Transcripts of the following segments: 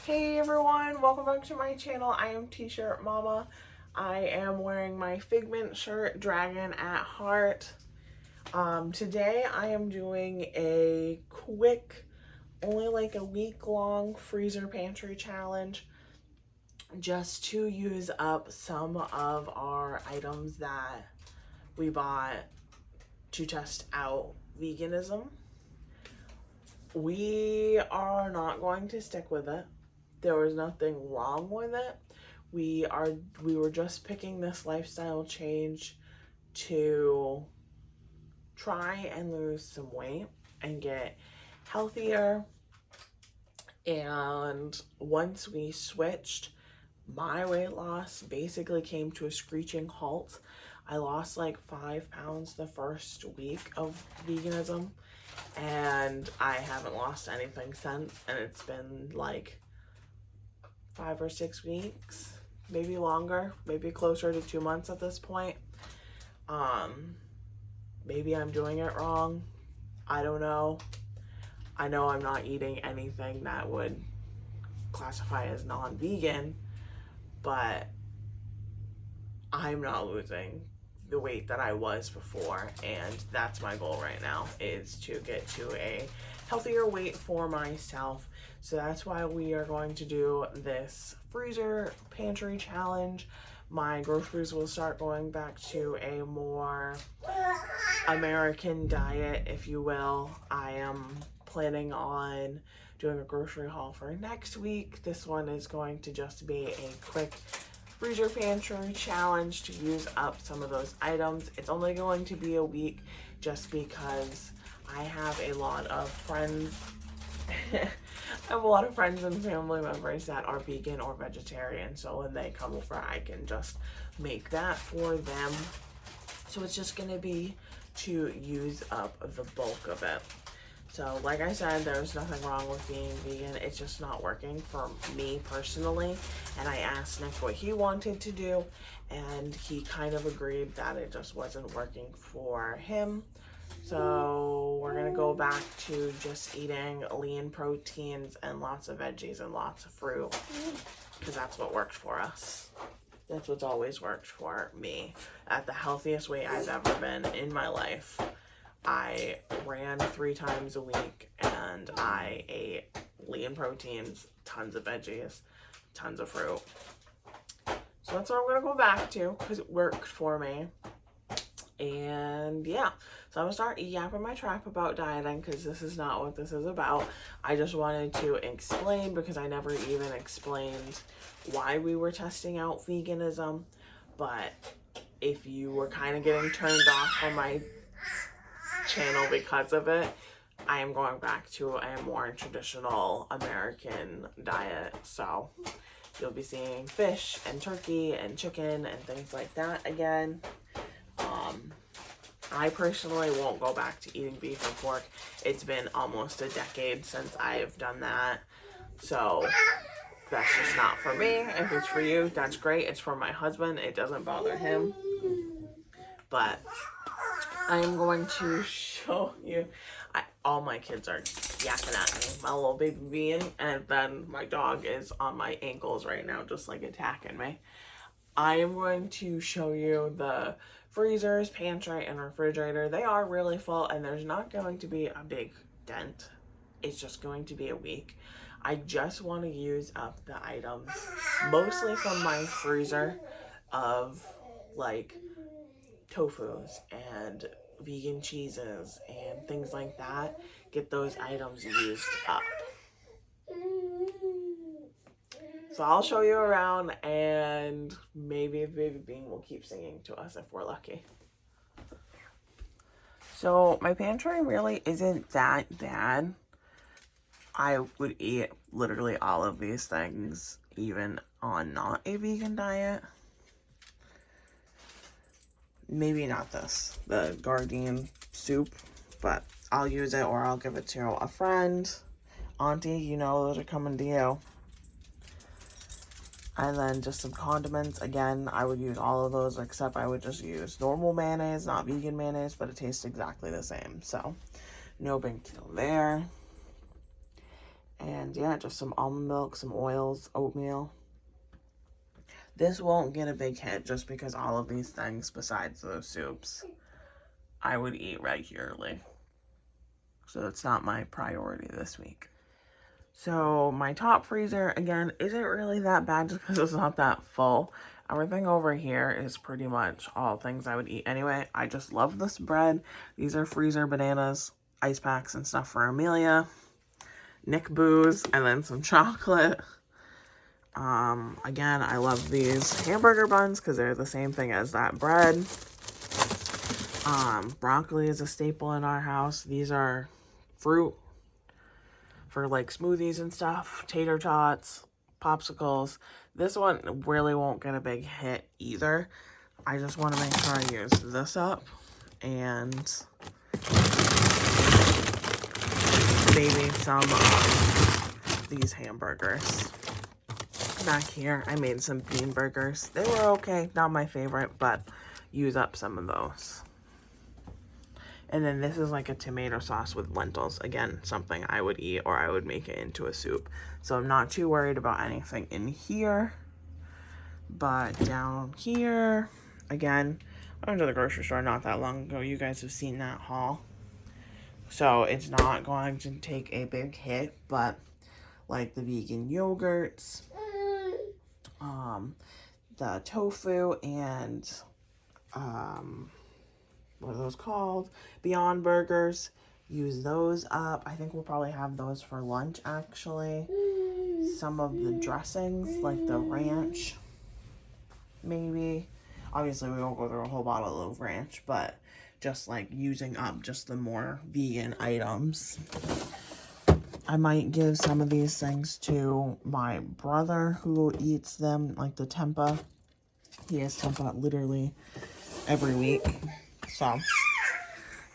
Hey everyone, welcome back to my channel. I am T-shirt Mama. I am wearing my Figment shirt, Dragon at Heart. Today I am doing a quick, only like a week-long freezer pantry challenge just to use up some of our items that we bought to test out veganism. We are not going to stick with it. There was nothing wrong with it. We were just picking this lifestyle change to try and lose some weight and get healthier. And once we switched, my weight loss basically came to a screeching halt. I lost like 5 pounds the first week of veganism, and I haven't lost anything since, and it's been like 5 or 6 weeks, maybe longer, maybe closer to 2 months at this point. Maybe I'm doing it wrong. I don't know. I know I'm not eating anything that would classify as non-vegan, but I'm not losing the weight that I was before, and that's my goal right now, is to get to a healthier weight for myself. So that's why we are going to do this freezer pantry challenge. My groceries will start going back to a more American diet, if you will. I am planning on doing a grocery haul for next week. This one is going to just be a quick freezer pantry challenge to use up some of those items. It's only going to be a week just because I have a lot of friends I have a lot of friends and family members that are vegan or vegetarian, so when they come over I can just make that for them. So it's just gonna be to use up the bulk of it. So like I said, there's nothing wrong with being vegan. It's just not working for me personally. And I asked Nick what he wanted to do, and he kind of agreed that it just wasn't working for him. So we're gonna go back to just eating lean proteins and lots of veggies and lots of fruit, because that's what worked for us. That's what's always worked for me at the healthiest weight I've ever been in my life. I ran 3 times a week and I ate lean proteins, tons of veggies, tons of fruit. So that's what I'm gonna go back to because it worked for me. And yeah, so I'm gonna start yapping my trap about dieting because this is not what this is about. I just wanted to explain, because I never even explained why we were testing out veganism. But if you were kind of getting turned off from my channel because of it, I am going back to a more traditional American diet. So you'll be seeing fish and turkey and chicken and things like that again. I personally won't go back to eating beef and pork. It's been almost a decade since I've done that. So that's just not for me. If it's for you, that's great. It's for my husband. It doesn't bother him. But I am going to show you. All my kids are yapping at me. My little baby bean, and then my dog is on my ankles right now, just like attacking me. I am going to show you the freezers, pantry, and refrigerator. They are really full, and there's not going to be a big dent. It's just going to be a week. I just want to use up the items, mostly from my freezer, of like tofus and vegan cheeses and things like that. Get those items used up. So I'll show you around, and maybe Baby Bean will keep singing to us if we're lucky. So my pantry really isn't that bad. I would eat literally all of these things, even on not a vegan diet. Maybe not this, the Gardein soup, but I'll use it, or I'll give it to a friend. Auntie, you know those are coming to you. And then just some condiments. Again, I would use all of those, except I would just use normal mayonnaise, not vegan mayonnaise, but it tastes exactly the same. So no big deal there. And yeah, just some almond milk, some oils, oatmeal. This won't get a big hit just because all of these things besides those soups I would eat regularly. So it's not my priority this week. So my top freezer, again, isn't really that bad just because it's not that full. Everything over here is pretty much all things I would eat anyway. I just love this bread. These are freezer bananas, ice packs and stuff for Amelia. Nick booze, and then some chocolate. Again, I love these hamburger buns because they're the same thing as that bread. Broccoli is a staple in our house. These are fruit for like smoothies and stuff. Tater tots, popsicles. This one really won't get a big hit either. I just want to make sure I use this up and maybe some of these hamburgers. Back here, I made some bean burgers. They were okay, not my favorite, but use up some of those. And then this is like a tomato sauce with lentils. Again, something I would eat or I would make it into a soup. So I'm not too worried about anything in here. But down here, again, I went to the grocery store not that long ago. You guys have seen that haul. So it's not going to take a big hit, but like the vegan yogurts, the tofu, and what are those called? Beyond Burgers. Use those up. I think we'll probably have those for lunch, actually. Some of the dressings, like the ranch, maybe. Obviously, we won't go through a whole bottle of ranch, but just like using up just the more vegan items. I might give some of these things to my brother who eats them, like the tempeh. He has tempeh literally every week. So,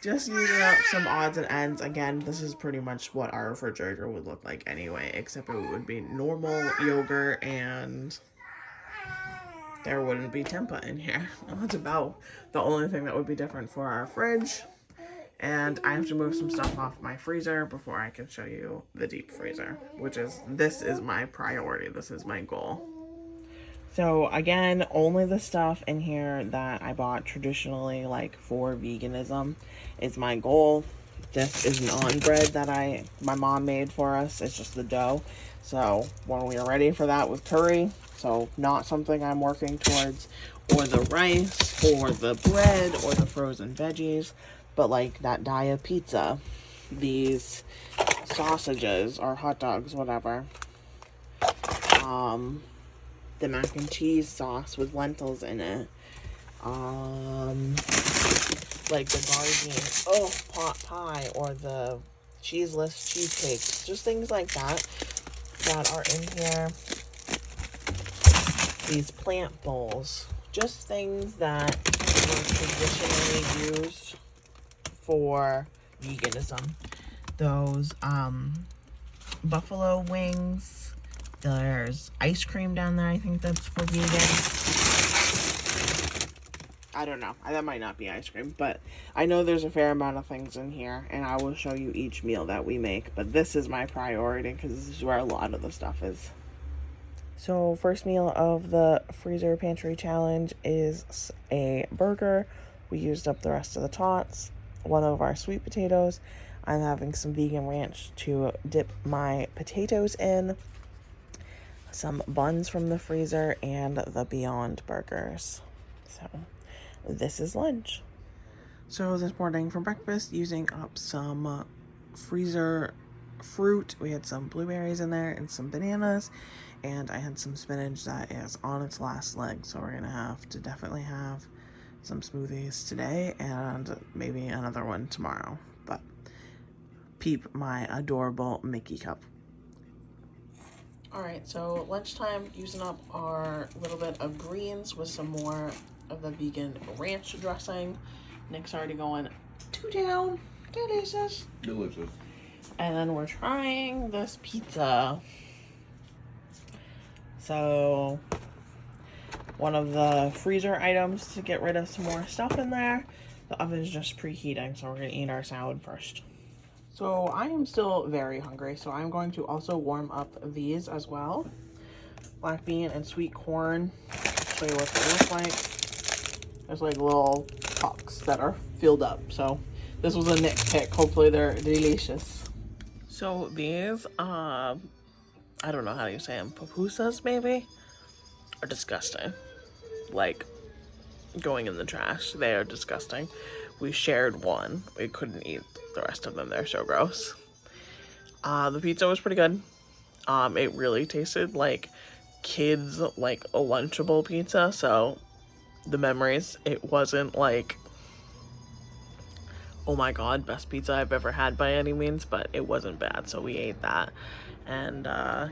just using up some odds and ends. Again, this is pretty much what our refrigerator would look like anyway, except it would be normal yogurt and there wouldn't be tempeh in here. That's about the only thing that would be different for our fridge. And I have to move some stuff off my freezer before I can show you the deep freezer, this is my priority. This is my goal. So again, only the stuff in here that I bought traditionally, like for veganism, is my goal. This is naan bread that my mom made for us. It's just the dough. So when we are ready for that with curry, so not something I'm working towards, or the rice, or the bread, or the frozen veggies, but like that Dia pizza, these sausages or hot dogs, whatever. The mac and cheese sauce with lentils in it. Like the garden pot pie or the cheeseless cheesecakes. Just things like that are in here. These plant bowls. Just things that were traditionally used for veganism. Those buffalo wings. There's ice cream down there. I think that's for vegan. I don't know. That might not be ice cream, but I know there's a fair amount of things in here, and I will show you each meal that we make. But this is my priority because this is where a lot of the stuff is. So first meal of the freezer pantry challenge is a burger. We used up the rest of the tots, one of our sweet potatoes. I'm having some vegan ranch to dip my potatoes in, some buns from the freezer, and the Beyond Burgers. So this is lunch. So this morning for breakfast, using up some freezer fruit. We had some blueberries in there and some bananas, and I had some spinach that is on its last leg, so we're gonna have to definitely have some smoothies today and maybe another one tomorrow. But peep my adorable Mickey cup. Alright, so lunchtime, using up our little bit of greens with some more of the vegan ranch dressing. Nick's already going 2 down. Delicious. Delicious. And then we're trying this pizza. So, one of the freezer items to get rid of some more stuff in there. The oven's just preheating, so we're going to eat our salad first. So I am still very hungry, so I'm going to also warm up these as well. Black bean and sweet corn. Show you what they look like. There's like little pucks that are filled up. So this was a nitpick. Hopefully they're delicious. So these, I don't know how you say them, pupusas maybe, are disgusting. Like, going in the trash. They are disgusting. We shared one. We couldn't eat the rest of them. They're so gross. The pizza was pretty good. It really tasted like kids, like a Lunchable pizza. So the memories, it wasn't like, oh my god, best pizza I've ever had by any means, but it wasn't bad. So we ate that. And I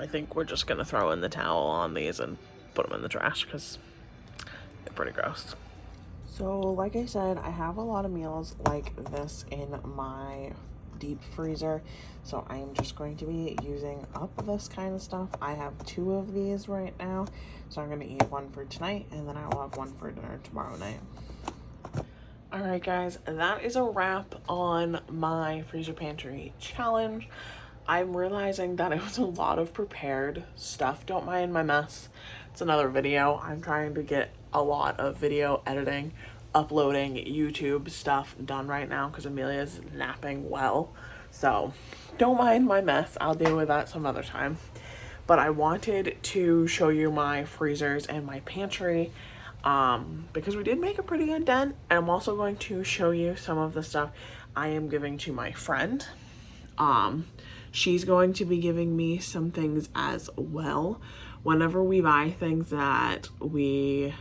think we're just gonna throw in the towel on these and put them in the trash because they're pretty gross. So like I said, I have a lot of meals like this in my deep freezer, so I'm just going to be using up this kind of stuff. I have 2 of these right now, so I'm going to eat one for tonight, and then I will have one for dinner tomorrow night. Alright guys, that is a wrap on my freezer pantry challenge. I'm realizing that it was a lot of prepared stuff. Don't mind my mess. It's another video. I'm trying to get a lot of video editing, uploading YouTube stuff done right now because Amelia's napping well. So don't mind my mess. I'll deal with that some other time. But I wanted to show you my freezers and my pantry because we did make a pretty good dent. And I'm also going to show you some of the stuff I am giving to my friend. She's going to be giving me some things as well. Whenever we buy things that we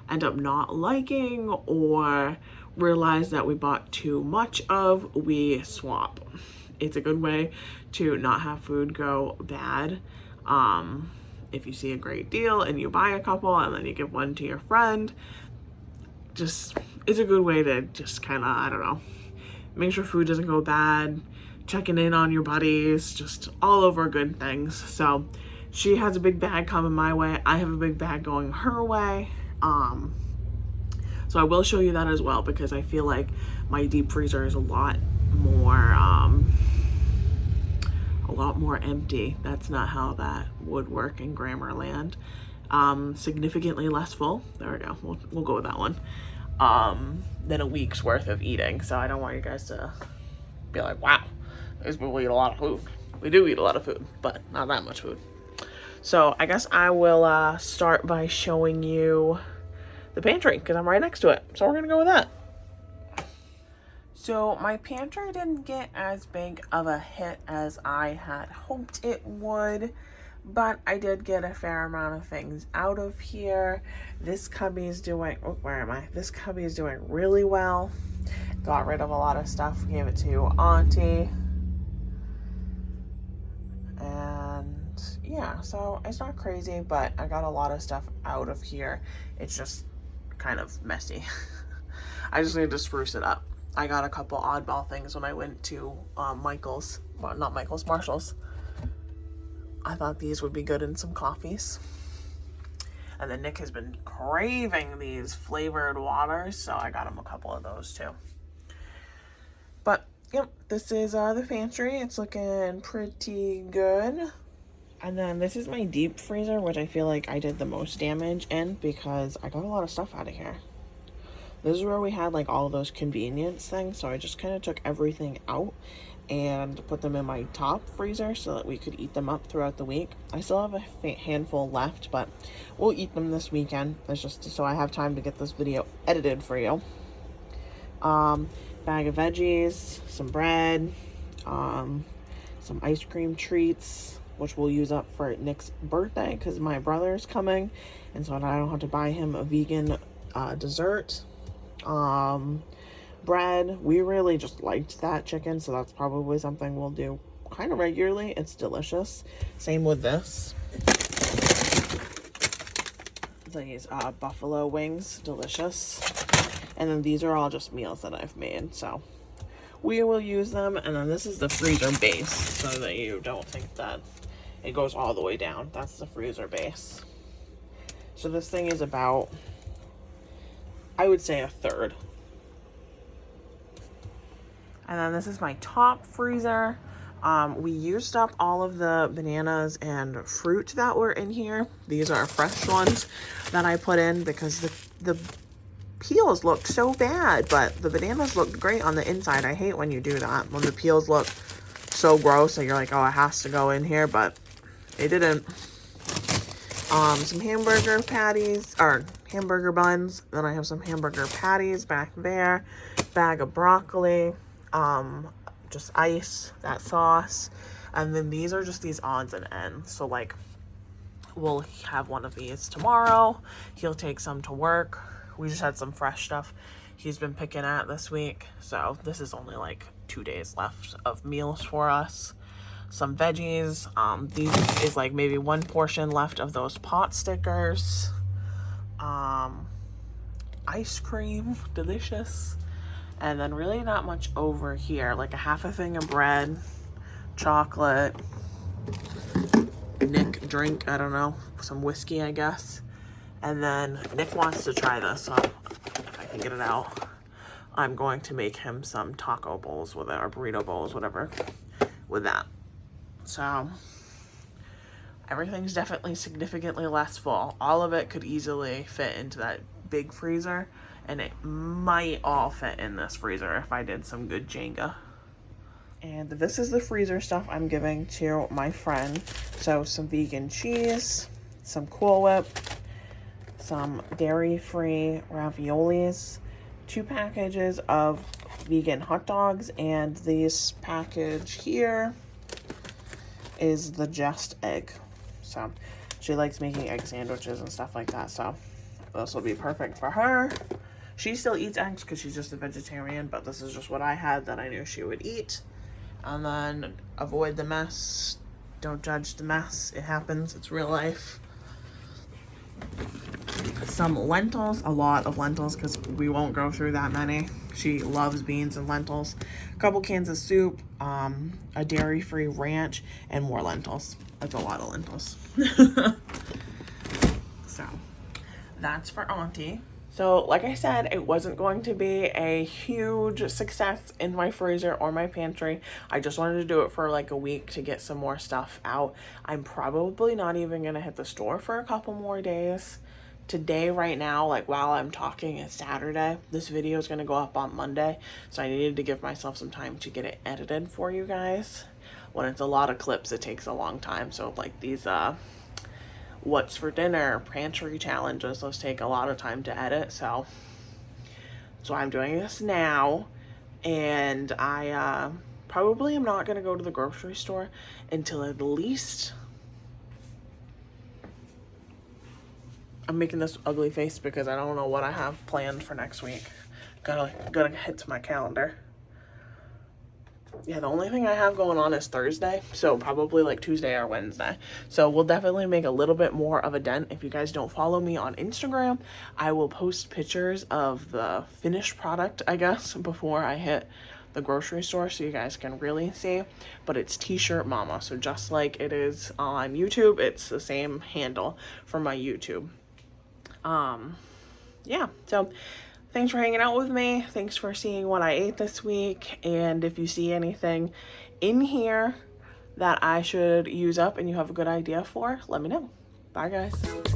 end up not liking or realize that we bought too much of, we swap. It's a good way to not have food go bad. If you see a great deal and you buy a couple and then you give one to your friend, just, it's a good way to just kind of, I don't know, make sure food doesn't go bad, checking in on your buddies, just all over good things. So she has a big bag coming my way. I have a big bag going her way. So I will show you that as well because I feel like my deep freezer is a lot more empty. That's not how that would work in grammar land. Significantly less full. There we go. We'll go with that one. Than a week's worth of eating. So I don't want you guys to be like, wow, these people eat a lot of food. We do eat a lot of food, but not that much food. So I guess I will start by showing you the pantry because I'm right next to it. So we're gonna go with that. So my pantry didn't get as big of a hit as I had hoped it would, but I did get a fair amount of things out of here. This cubby is doing, oh, where am I? This cubby is doing really well. Got rid of a lot of stuff, gave it to Auntie. And yeah, so it's not crazy, but I got a lot of stuff out of here. It's just kind of messy. I just need to spruce it up. I got a couple oddball things when I went to Michael's, well, not Michael's, Marshall's. I thought these would be good in some coffees. And then Nick has been craving these flavored waters, so I got him a couple of those too. But yep, this is the pantry. It's looking pretty good. And then this is my deep freezer, which I feel like I did the most damage in because I got a lot of stuff out of here. This is where we had like all those convenience things, so I just kind of took everything out and put them in my top freezer so that we could eat them up throughout the week. I still have a handful left, but we'll eat them this weekend. It's just so I have time to get this video edited for you. Bag of veggies, some bread, some ice cream treats, which we'll use up for Nick's birthday because my brother's coming, and so I don't have to buy him a vegan dessert. Bread, we really just liked that chicken, so that's probably something we'll do kind of regularly. It's delicious. Same with this. These buffalo wings, delicious. And then these are all just meals that I've made, so we will use them. And then this is the freezer base, so that you don't think that it goes all the way down. That's the freezer base. So this thing is about, I would say, a third. And then this is my top freezer. We used up all of the bananas and fruit that were in here. These are fresh ones that I put in because the peels looked so bad, but the bananas looked great on the inside. I hate when you do that, when the peels look so gross and you're like, oh, it has to go in here, but it didn't. Some hamburger patties, or hamburger buns. Then I have some hamburger patties back there. Bag of broccoli. Just ice, that sauce. And then these are just these odds and ends. So like, we'll have one of these tomorrow. He'll take some to work. We just had some fresh stuff he's been picking at this week. So this is only like 2 days left of meals for us. Some veggies. These is like maybe 1 portion left of those pot stickers. Ice cream, delicious. And then really not much over here, like a half a thing of bread, chocolate, Nick drink, I don't know, some whiskey, I guess. And then Nick wants to try this, so if I can get it out, I'm going to make him some taco bowls with it, or burrito bowls, whatever, with that. So everything's definitely significantly less full. All of it could easily fit into that big freezer, and it might all fit in this freezer if I did some good Jenga. And this is the freezer stuff I'm giving to my friend. So some vegan cheese, some Cool Whip, some dairy-free raviolis, 2 packages of vegan hot dogs, and this package here is the Just egg. So she likes making egg sandwiches and stuff like that, so this will be perfect for her. She still eats eggs because she's just a vegetarian, but this is just what I had that I knew she would eat. And then avoid the mess. Don't judge the mess. It happens. It's real life. Some lentils, a lot of lentils because we won't go through that many. She loves beans and lentils. A couple cans of soup, a dairy-free ranch, and more lentils. That's a lot of lentils. So that's for Auntie. So like I said, it wasn't going to be a huge success in my freezer or my pantry. I just wanted to do it for like a week to get some more stuff out. I'm probably not even going to hit the store for a couple more days. Today, right now, like while I'm talking, it's Saturday. This video is going to go up on Monday. So I needed to give myself some time to get it edited for you guys. When it's a lot of clips, it takes a long time. So like these, what's for dinner, pantry challenges, those take a lot of time to edit, so I'm doing this now, and I probably am not going to go to the grocery store until at least, I'm making this ugly face because I don't know what I have planned for next week. Gotta head to my calendar. Yeah, the only thing I have going on is Thursday, so probably like Tuesday or Wednesday. So we'll definitely make a little bit more of a dent. If you guys don't follow me on Instagram, I will post pictures of the finished product, I guess, before I hit the grocery store so you guys can really see. But it's T-shirt Momma, so just like it is on YouTube, it's the same handle for my YouTube. Yeah, so thanks for hanging out with me. Thanks for seeing what I ate this week. And if you see anything in here that I should use up and you have a good idea for, let me know. Bye, guys.